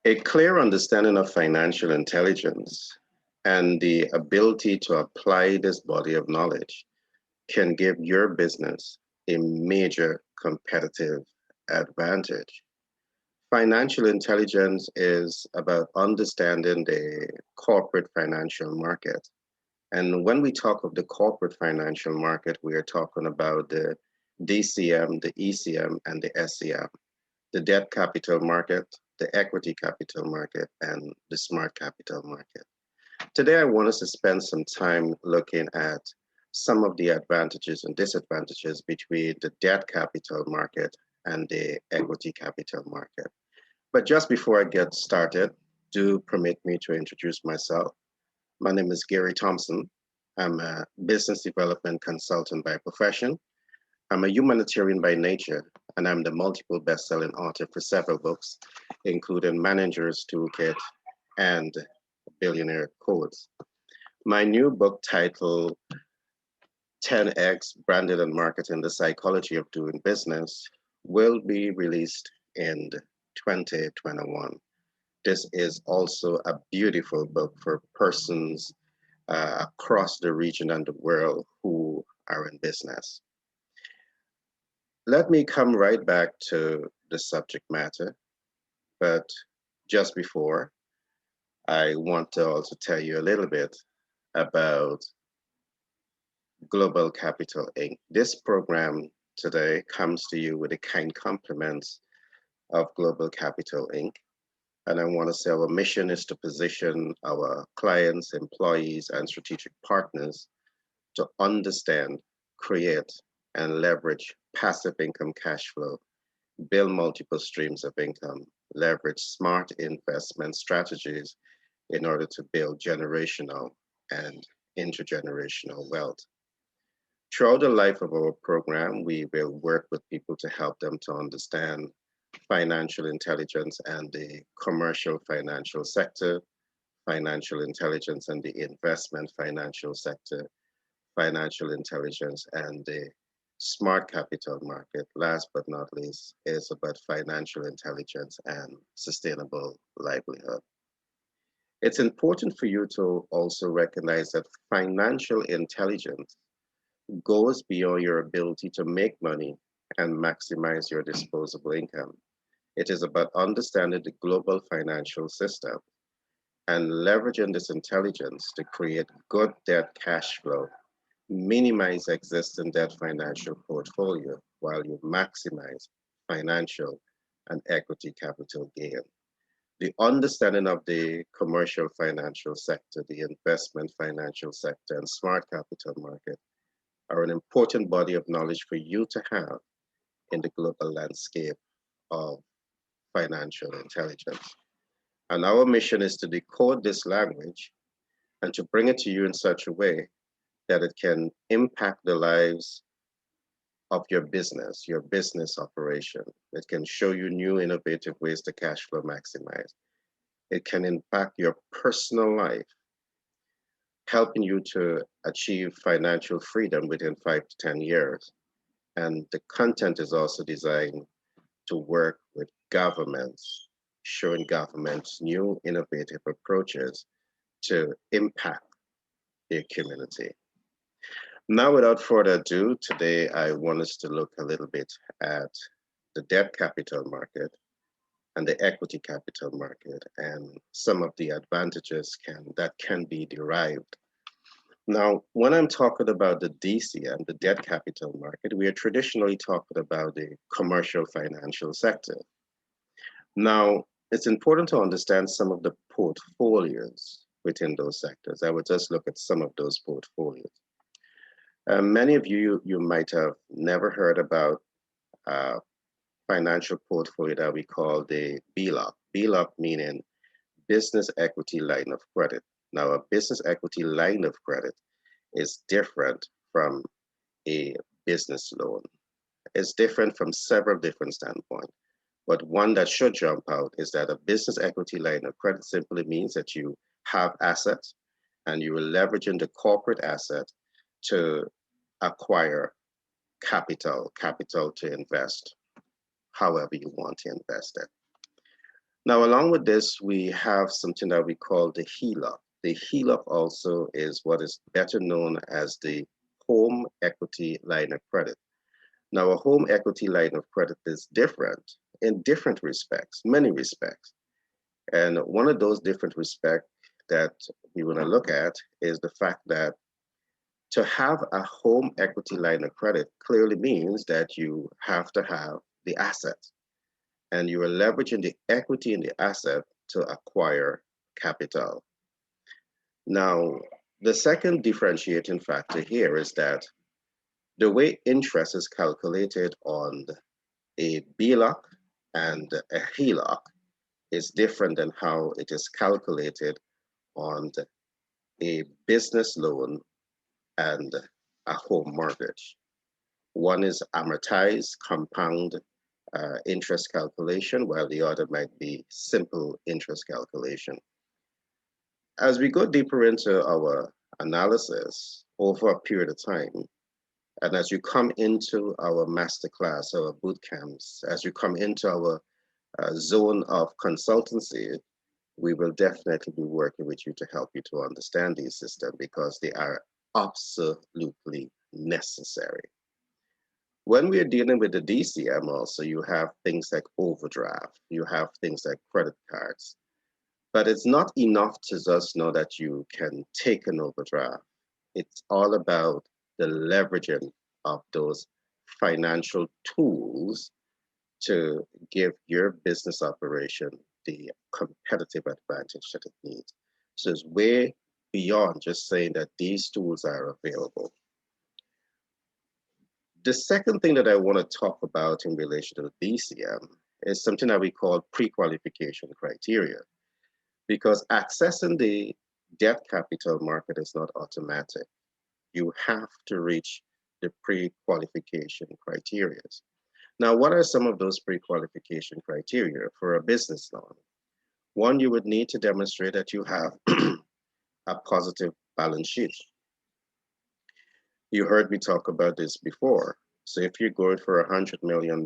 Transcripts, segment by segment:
A clear understanding of financial intelligence and the ability to apply this body of knowledge can give your business a major competitive advantage. Financial intelligence is about understanding the corporate financial market. And when we talk of the corporate financial market, we are talking about the DCM, the ECM, and the SCM, the debt capital market, the equity capital market, and the smart capital market. Today, I want us to spend some time looking at some of the advantages and disadvantages between the debt capital market and the equity capital market. But just before I get started, do permit me to introduce myself. My name is Gary Thompson. I'm a business development consultant by profession. I'm a humanitarian by nature, and I'm the multiple best-selling author for several books, including Manager's Toolkit and Billionaire Codes. My new book titled 10X Branded and Marketing, The Psychology of Doing Business will be released in 2021. This is also a beautiful book for persons across the region and the world who are in business. Let me come right back to the subject matter, but just before, I want to also tell you a little bit about Global Capital Inc. This program today comes to you with the kind compliments of Global Capital Inc. And I want to say our mission is to position our clients, employees, and strategic partners to understand, create, and leverage passive income cash flow, build multiple streams of income, leverage smart investment strategies in order to build generational and intergenerational wealth. Throughout the life of our program, we will work with people to help them to understand financial intelligence and the commercial financial sector, financial intelligence and the investment financial sector, financial intelligence and the smart capital market. Last but not least, is about financial intelligence and sustainable livelihood. It's important for you to also recognize that financial intelligence goes beyond your ability to make money and maximize your disposable income. It is about understanding the global financial system and leveraging this intelligence to create good debt cash flow, minimize existing debt financial portfolio while you maximize financial and equity capital gain. The understanding of the commercial financial sector, the investment financial sector, and smart capital market are an important body of knowledge for you to have in the global landscape of financial intelligence. And our mission is to decode this language and to bring it to you in such a way that it can impact the lives of your business operation. It can show you new innovative ways to cash flow maximize. It can impact your personal life, helping you to achieve financial freedom within 5 to 10 years. And the content is also designed to work with governments, showing governments new innovative approaches to impact their community. Now, without further ado, today I want us to look a little bit at the debt capital market and the equity capital market and some of the advantages that can be derived. Now, when I'm talking about the DCM, the debt capital market, we are traditionally talking about the commercial financial sector. Now, it's important to understand some of the portfolios within those sectors. I would just look at some of those portfolios. Many of you might have never heard about a financial portfolio that we call the BLOC. BLOC meaning business equity line of credit. Now, a business equity line of credit is different from a business loan. It's different from several different standpoints. But one that should jump out is that a business equity line of credit simply means that you have assets and you are leveraging the corporate asset to acquire capital to invest however you want to invest it. Now, along with this, we have something that we call the HELOC. The HELOC also is what is better known as the home equity line of credit. Now, a home equity line of credit is different in different respects, many respects. And one of those different respects that we want to look at is the fact that to have a home equity line of credit clearly means that you have to have the asset and you are leveraging the equity in the asset to acquire capital. Now, the second differentiating factor here is that the way interest is calculated on a BLOC and a HELOC is different than how it is calculated on a business loan and a home mortgage. One is amortized compound interest calculation, while the other might be simple interest calculation. As we go deeper into our analysis over a period of time, and as you come into our masterclass, our boot camps, as you come into our zone of consultancy, we will definitely be working with you to help you to understand these systems because they are absolutely necessary. When we are dealing with the DCM also, you have things like overdraft, you have things like credit cards, but it's not enough to just know that you can take an overdraft. It's all about the leveraging of those financial tools to give your business operation the competitive advantage that it needs. So it's way beyond just saying that these tools are available. The second thing that I want to talk about in relation to the DCM is something that we call pre-qualification criteria, because accessing the debt capital market is not automatic. You have to reach the pre-qualification criteria. Now, what are some of those pre-qualification criteria for a business loan? One, you would need to demonstrate that you have a positive balance sheet. You heard me talk about this before. So if you're going for $100 million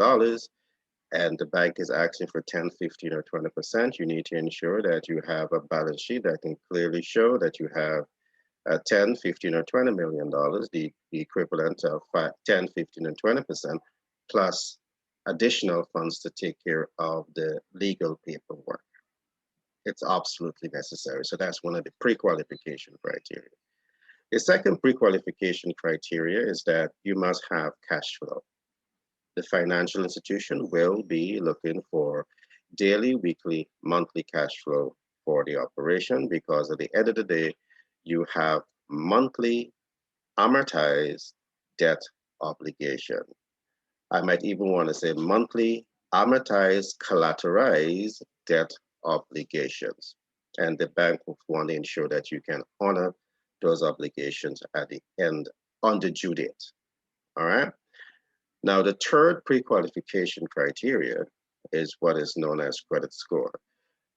and the bank is asking for 10, 15, or 20%, you need to ensure that you have a balance sheet that can clearly show that you have 10, 15, or $20 million, the equivalent of 10, 15, and 20%, plus additional funds to take care of the legal paperwork. It's absolutely necessary. So that's one of the pre-qualification criteria. The second pre-qualification criteria is that you must have cash flow. The financial institution will be looking for daily, weekly, monthly cash flow for the operation because at the end of the day, you have monthly amortized debt obligation. I might even want to say monthly amortized collateralized debt obligations. And the bank will want to ensure that you can honor those obligations at the end on the due date. All right. Now, the third pre-qualification criteria is what is known as credit score.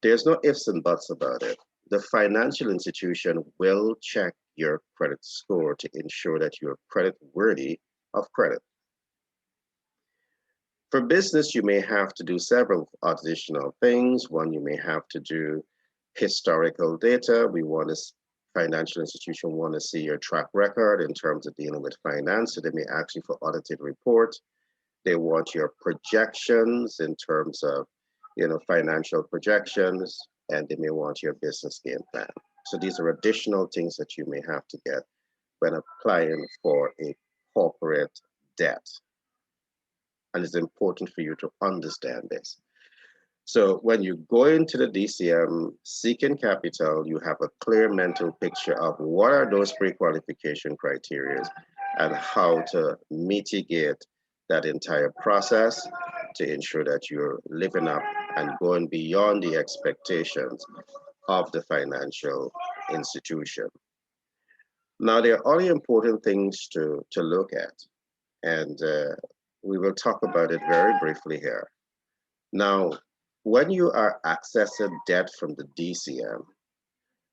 There's no ifs and buts about it. The financial institution will check your credit score to ensure that you're credit worthy of credit. For business, you may have to do several additional things. One, you may have to do historical data. Financial institution want to see your track record in terms of dealing with finance. So they may ask you for audited report. They want your projections in terms of, financial projections, and they may want your business game plan. So these are additional things that you may have to get when applying for a corporate debt. And it's important for you to understand this. So when you go into the DCM seeking capital, you have a clear mental picture of what are those pre-qualification criteria and how to mitigate that entire process to ensure that you're living up and going beyond the expectations of the financial institution. Now, there are other important things to look at, and we will talk about it very briefly here. Now, when you are accessing debt from the DCM,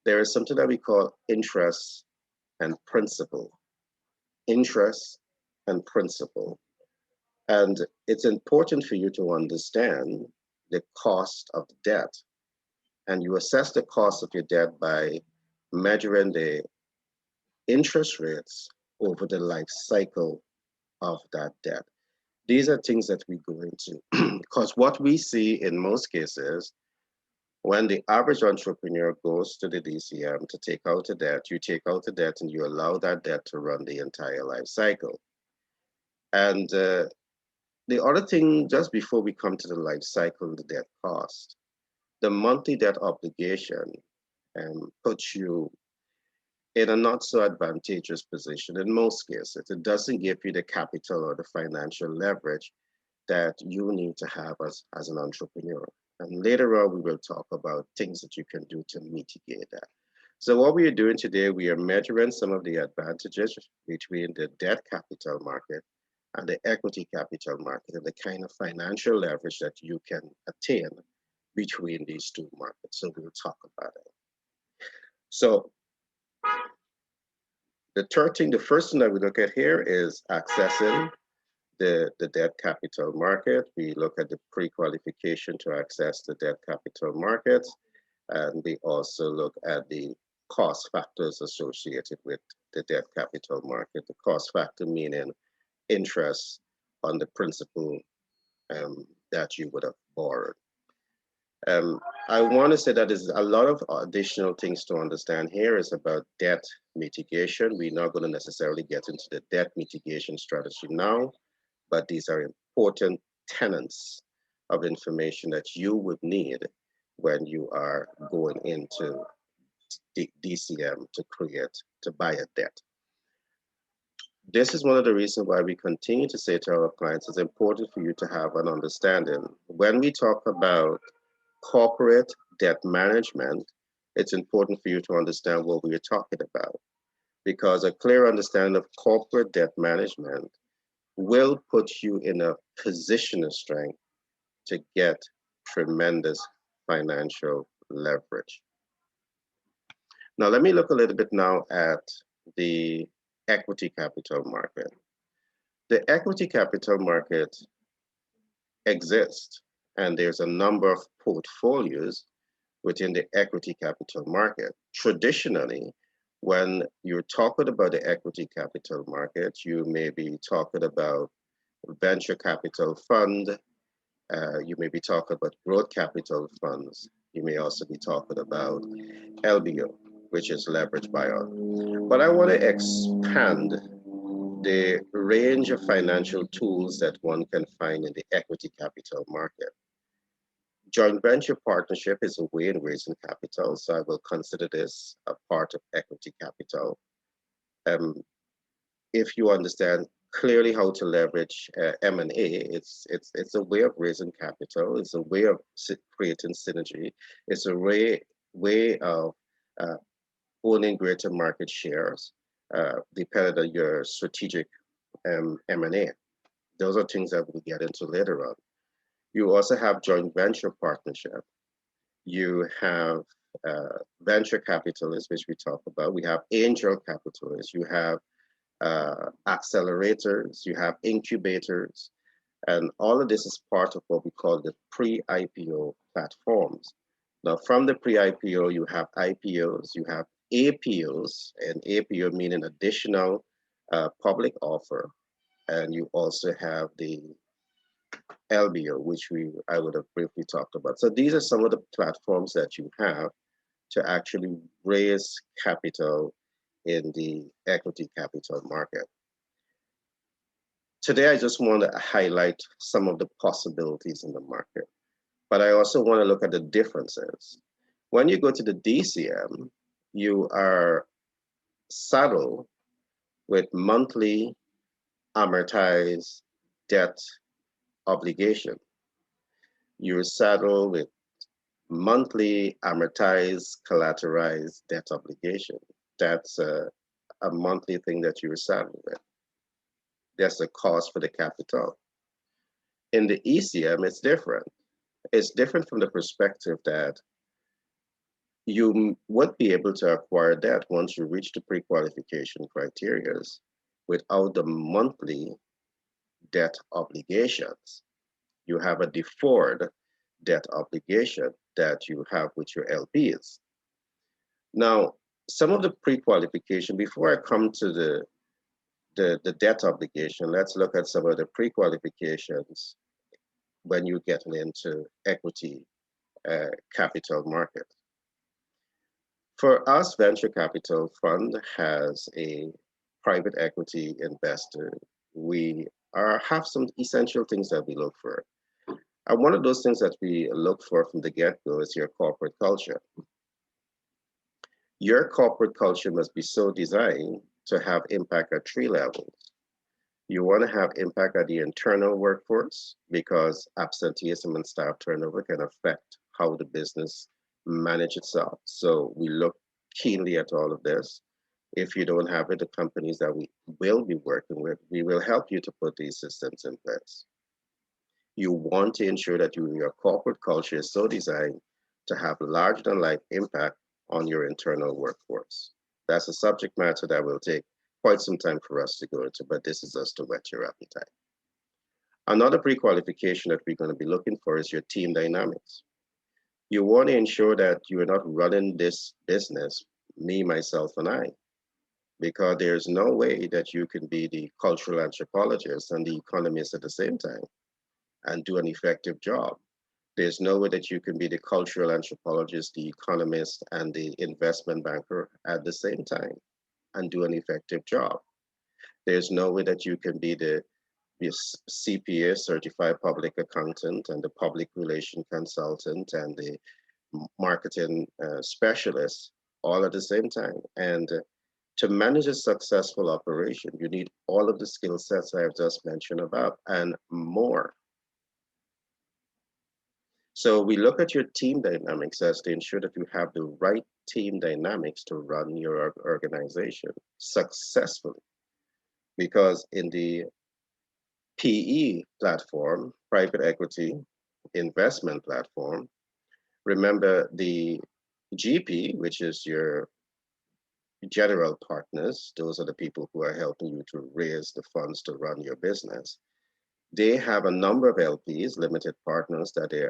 there is something that we call interest and principal. Interest and principal. And it's important for you to understand the cost of the debt. And you assess the cost of your debt by measuring the interest rates over the life cycle of that debt. These are things that we go into because what we see in most cases, when the average entrepreneur goes to the DCM to take out a debt, you take out the debt and you allow that debt to run the entire life cycle. And the other thing, just before we come to the life cycle and the debt cost, the monthly debt obligation puts you in a not so advantageous position in most cases. It doesn't give you the capital or the financial leverage that you need to have as an entrepreneur. And later on, we will talk about things that you can do to mitigate that. So what we are doing today, we are measuring some of the advantages between the debt capital market and the equity capital market and the kind of financial leverage that you can attain between these two markets. So we'll talk about it. So the first thing that we look at here is accessing the debt capital market. We look at the pre-qualification to access the debt capital market, and we also look at the cost factors associated with the debt capital market. The cost factor meaning interest on the principal that you would have borrowed. I want to say that there's a lot of additional things to understand here is about debt mitigation. We're not going to necessarily get into the debt mitigation strategy now, but these are important tenets of information that you would need when you are going into DCM to buy a debt. This is one of the reasons why we continue to say to our clients, it's important for you to have an understanding. When we talk about corporate debt management, it's important for you to understand what we are talking about, because a clear understanding of corporate debt management will put you in a position of strength to get tremendous financial leverage. Now, let me look a little bit now at the equity capital market. The equity capital market exists, and there's a number of portfolios within the equity capital market. Traditionally, when you're talking about the equity capital market, you may be talking about venture capital fund, you may be talking about growth capital funds, you may also be talking about LBO, which is leveraged buyout. But I want to expand the range of financial tools that one can find in the equity capital market. Joint venture partnership is a way in raising capital, so I will consider this a part of equity capital. If you understand clearly how to leverage M&A, it's a way of raising capital. It's a way of creating synergy. It's a way of owning greater market shares, depending on your strategic M&A. Those are things that we'll get into later on. You also have joint venture partnership. You have venture capitalists, which we talk about. We have angel capitalists. You have accelerators. You have incubators. And all of this is part of what we call the pre-IPO platforms. Now, from the pre-IPO, you have IPOs, you have APOs, and APO meaning additional public offer. And you also have the LBO, which I would have briefly talked about. So these are some of the platforms that you have to actually raise capital in the equity capital market. Today, I just want to highlight some of the possibilities in the market, but I also want to look at the differences. When you go to the DCM, you are saddled with monthly amortized debt obligation. You're saddled with monthly amortized collateralized debt obligation. That's a monthly thing that you're saddled with. That's the cost for the capital. In the ECM, it's different. It's different from the perspective that you would be able to acquire debt once you reach the pre-qualification criteria without the monthly debt obligations. You have a deferred debt obligation that you have with your LPs. Now, some of the pre-qualification, before I come to the debt obligation, let's look at some of the pre-qualifications when you're getting into equity capital market. For us, venture capital fund has a private equity investor. We have some essential things that we look for. And one of those things that we look for from the get-go is your corporate culture. Your corporate culture must be so designed to have impact at three levels. You want to have impact at the internal workforce because absenteeism and staff turnover can affect how the business manage itself. So we look keenly at all of this. If you don't have it, the companies that we will be working with, we will help you to put these systems in place. You want to ensure that your corporate culture is so designed to have larger than life impact on your internal workforce. That's a subject matter that will take quite some time for us to go into, but this is just to whet your appetite. Another pre-qualification that we're going to be looking for is your team dynamics. You want to ensure that you are not running this business, me, myself, and I, because there's no way that you can be the cultural anthropologist and the economist at the same time and do an effective job. There's no way that you can be the cultural anthropologist, the economist, and the investment banker at the same time and do an effective job. There's no way that you can be the CPA, certified public accountant, and the public relation consultant and the marketing specialist all at the same time. And to manage a successful operation, you need all of the skill sets I have just mentioned about and more. So we look at your team dynamics as to ensure that you have the right team dynamics to run your organization successfully. Because in the PE platform, private equity investment platform, remember the GP, which is your general partners, those are the people who are helping you to raise the funds to run your business. They have a number of LPs, limited partners, that they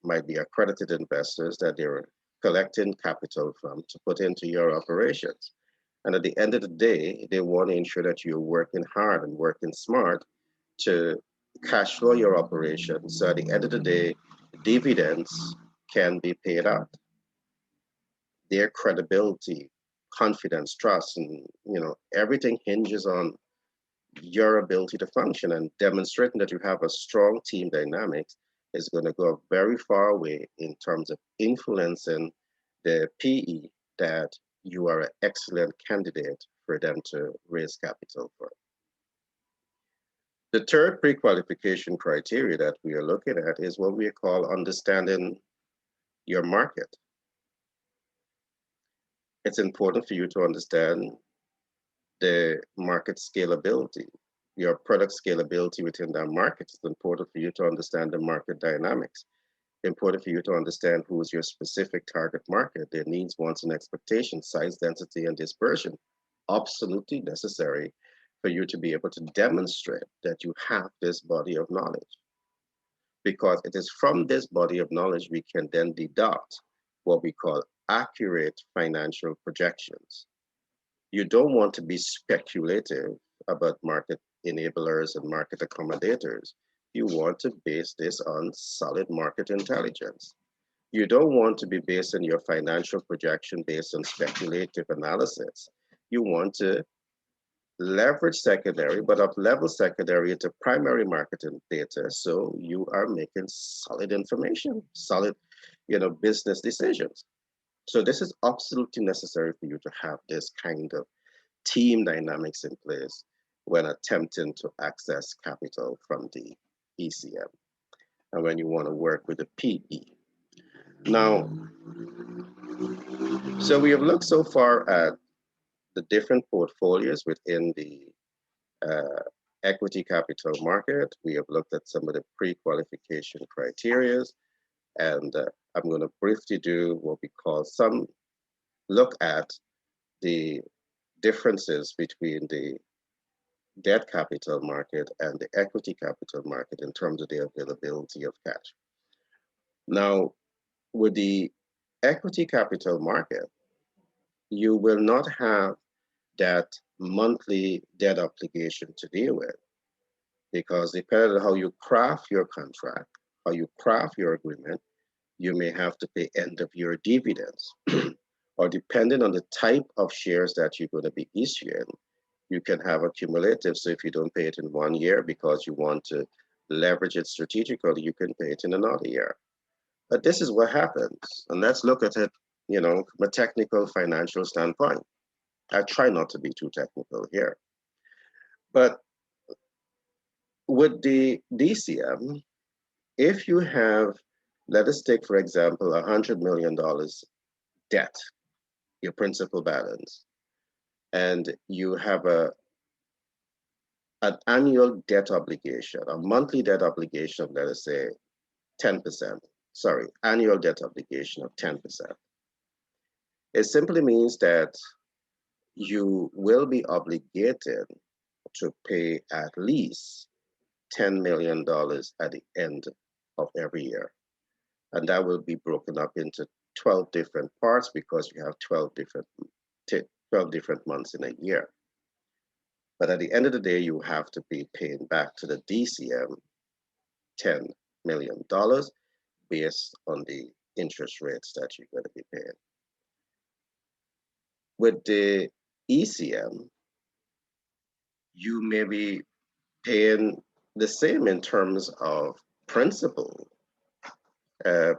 might be accredited investors that they're collecting capital from to put into your operations. And at the end of the day, they want to ensure that you're working hard and working smart to cash flow your operations. So at the end of the day, dividends can be paid out. Their credibility, confidence, trust, and everything hinges on your ability to function, and demonstrating that you have a strong team dynamics is going to go a very far way in terms of influencing the PE that you are an excellent candidate for them to raise capital for. The third pre-qualification criteria that we are looking at is what we call understanding your market. It's important for you to understand the market scalability, your product scalability within that market. It's important for you to understand the market dynamics. Important for you to understand who is your specific target market, their needs, wants, and expectations, size, density, and dispersion. Absolutely necessary for you to be able to demonstrate that you have this body of knowledge. Because it is from this body of knowledge we can then deduct what we call accurate financial projections. You don't want to be speculative about market enablers and market accommodators. You want to base this on solid market intelligence. You don't want to be based on your financial projection based on speculative analysis. You want to leverage secondary, but up level secondary into primary marketing data. So you are making solid information, solid, business decisions. So this is absolutely necessary for you to have this kind of team dynamics in place when attempting to access capital from the ECM and when you want to work with the PE. Now, so we have looked so far at the different portfolios within the equity capital market. We have looked at some of the pre-qualification criteria, and I'm going to briefly do what we call some look at the differences between the debt capital market and the equity capital market in terms of the availability of cash. Now, with the equity capital market, you will not have that monthly debt obligation to deal with, because depending on how you craft your contract, how you craft your agreement, you may have to pay end of year dividends. Or depending on the type of shares that you're going to be issuing, you can have a cumulative. So if you don't pay it in 1 year because you want to leverage it strategically, you can pay it in another year. But this is what happens. And let's look at it, from a technical financial standpoint. I try not to be too technical here. But with the DCM, if you have, let us take, for example, $100 million debt, your principal balance, and you have an annual debt obligation, a monthly debt obligation, let us say 10%, sorry, annual debt obligation of 10%. It simply means that you will be obligated to pay at least $10 million at the end of every year. And that will be broken up into 12 different parts because you have 12 different months in a year. But at the end of the day, you have to be paying back to the DCM $10 million based on the interest rates that you're going to be paying. With the ECM, you may be paying the same in terms of principal,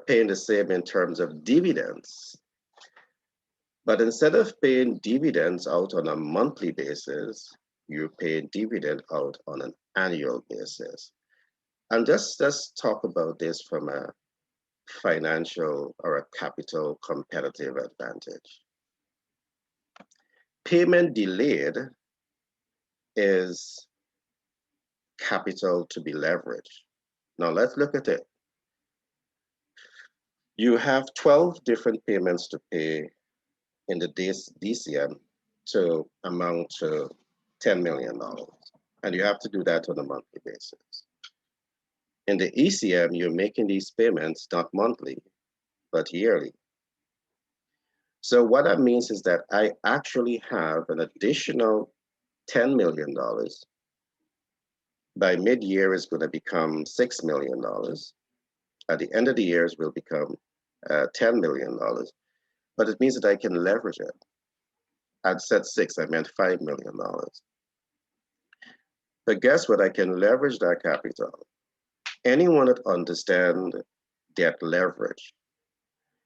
paying the same in terms of dividends. But instead of paying dividends out on a monthly basis, you're paying dividend out on an annual basis. And just let's talk about this from a financial or a capital competitive advantage. Payment delayed is capital to be leveraged. Now let's look at it. You have 12 different payments to pay in the DCM to amount to $10 million. And you have to do that on a monthly basis. In the ECM, you're making these payments not monthly, but yearly. So what that means is that I actually have an additional $10 million. By mid-year, it's going to become $6 million. At the end of the year, it will become $10 million. But it means that I can leverage it. I'd said six, I meant $5 million. But guess what? I can leverage that capital. Anyone that understands debt leverage,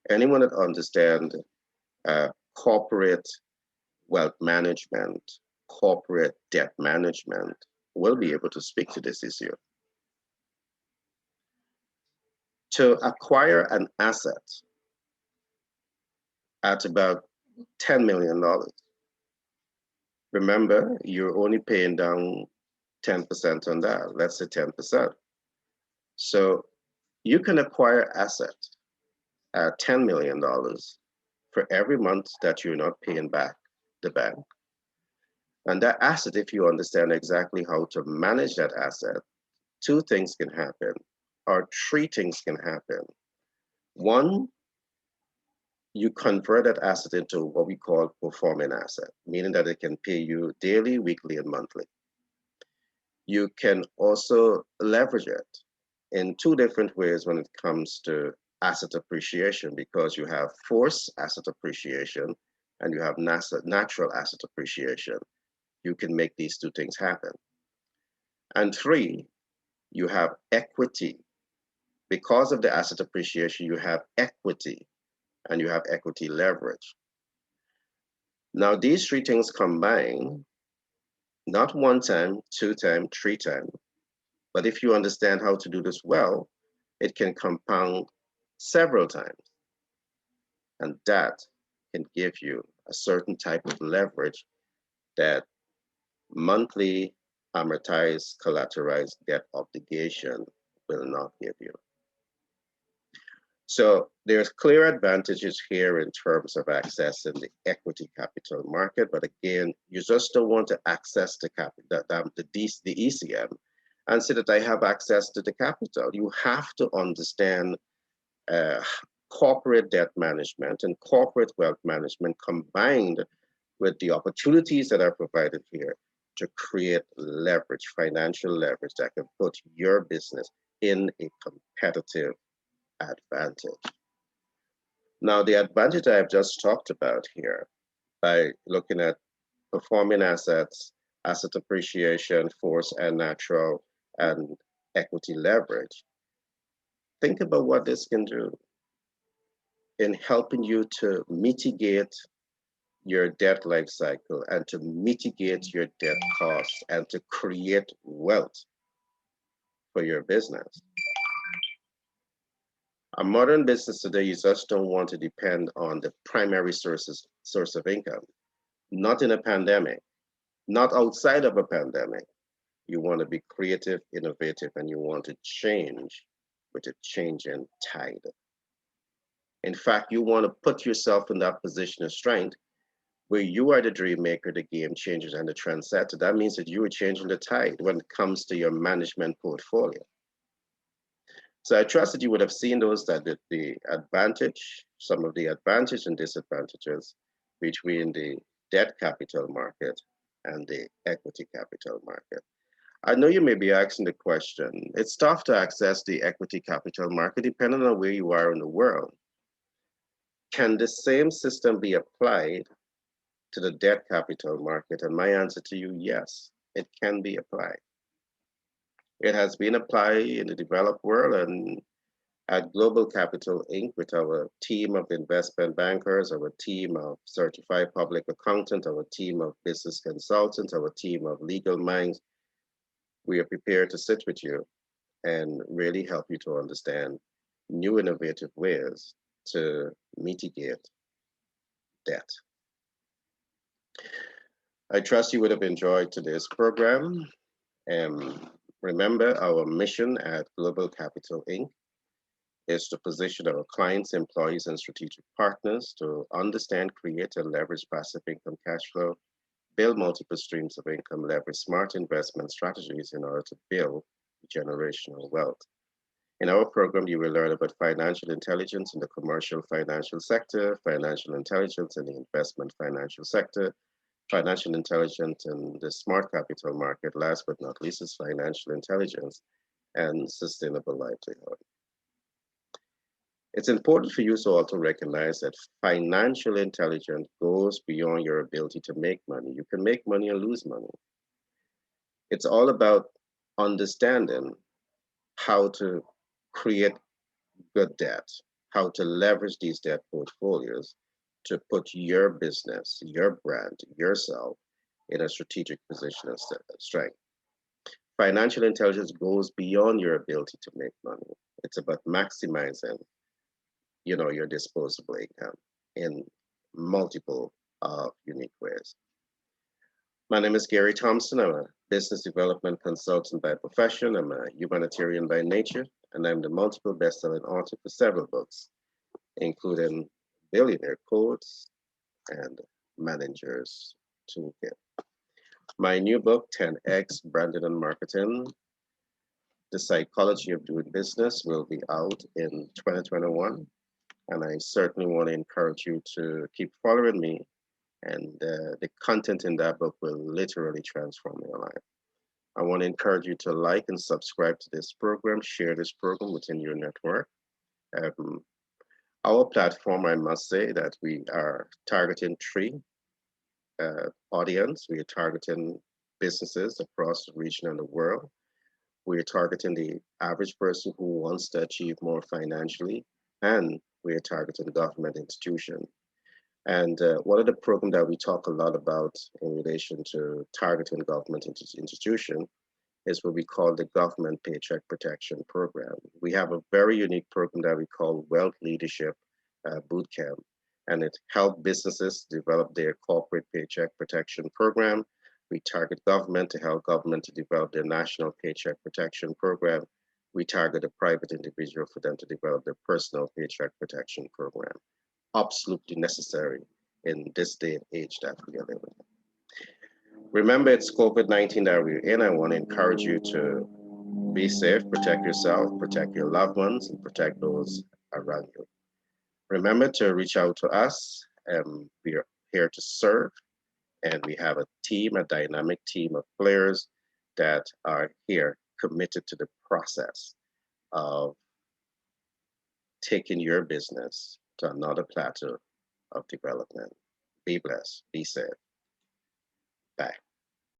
anyone that understands corporate wealth management, corporate debt management, will be able to speak to this issue. To acquire an asset at about $10 million, remember, you're only paying down 10% on that, let's say 10%. So you can acquire assets at $10 million for every month that you're not paying back the bank. And that asset, if you understand exactly how to manage that asset, two things can happen, or three things can happen. One, you convert that asset into what we call performing asset, meaning that it can pay you daily, weekly, and monthly. You can also leverage it in two different ways when it comes to asset appreciation, because you have forced asset appreciation and you have natural asset appreciation. You can make these two things happen. And three, you have equity. Because of the asset appreciation, you have equity and you have equity leverage. Now, these three things combine, not one time, two time, three time, but if you understand how to do this well, it can compound several times. And that can give you a certain type of leverage that monthly amortized collateralized debt obligation will not give you. So there's clear advantages here in terms of accessing the equity capital market, but again, you just don't want to access the ECM and say that I have access to the capital. You have to understand uh, corporate debt management and corporate wealth management combined with the opportunities that are provided here to create leverage, financial leverage that can put your business in a competitive advantage. Now, the advantage I've just talked about here by looking at performing assets, asset appreciation, force and natural, and equity leverage, think about what this can do in helping you to mitigate your debt life cycle and to mitigate your debt costs and to create wealth for your business. A modern business today, you just don't want to depend on the primary source of income. Not in a pandemic, not outside of a pandemic. You want to be creative, innovative, and you want to change with a changing tide. In fact, you want to put yourself in that position of strength where you are the dream maker, the game changers, and the trendsetter. That means that you are changing the tide when it comes to your management portfolio. So I trust that you would have seen those that the advantage, some of the advantages and disadvantages between the debt capital market and the equity capital market. I know you may be asking the question, it's tough to access the equity capital market depending on where you are in the world. Can the same system be applied to the debt capital market? And my answer to you, yes, it can be applied. It has been applied in the developed world and at Global Capital Inc. with our team of investment bankers, our team of certified public accountants, our team of business consultants, our team of legal minds. We are prepared to sit with you and really help you to understand new innovative ways to mitigate debt. I trust you would have enjoyed today's program. And remember, our mission at Global Capital Inc. is to position our clients, employees, and strategic partners to understand, create, and leverage passive income cash flow, build multiple streams of income, leverage smart investment strategies in order to build generational wealth. In our program, you will learn about financial intelligence in the commercial financial sector, financial intelligence in the investment financial sector, financial intelligence in the smart capital market, last but not least is financial intelligence and sustainable livelihood. It's important for you to also recognize that financial intelligence goes beyond your ability to make money. You can make money and lose money. It's all about understanding how to create good debt, how to leverage these debt portfolios to put your business, your brand, yourself in a strategic position of strength. Financial intelligence goes beyond your ability to make money. It's about maximizing, your disposable income in multiple unique ways. My name is Gary Thompson. I'm a business development consultant by profession. I'm a humanitarian by nature, and I'm the multiple best-selling author for several books, including Billionaire Codes and Manager's Toolkit. My new book, 10X Branding and Marketing, The Psychology of Doing Business, will be out in 2021. And I certainly want to encourage you to keep following me, and the content in that book will literally transform your life. I want to encourage you to like and subscribe to this program, share this program within your network. Our platform, I must say that we are targeting three audience. We are targeting businesses across the region and the world. We are targeting the average person who wants to achieve more financially, and we are targeting government institutions. And one of the programs that we talk a lot about in relation to targeting government institution is what we call the Government Paycheck Protection Program. We have a very unique program that we call Wealth Leadership Bootcamp, and it helps businesses develop their corporate paycheck protection program. We target government to help government to develop their national paycheck protection program. We target a private individual for them to develop their personal paycheck protection program. Absolutely necessary in this day and age that we are living in. Remember, it's COVID-19 that we're in. I want to encourage you to be safe, protect yourself, protect your loved ones, and protect those around you. Remember to reach out to us. We are here to serve, and we have a team, a dynamic team of players that are here committed to the process of taking your business to another plateau of development. Be blessed. Be safe. Bye.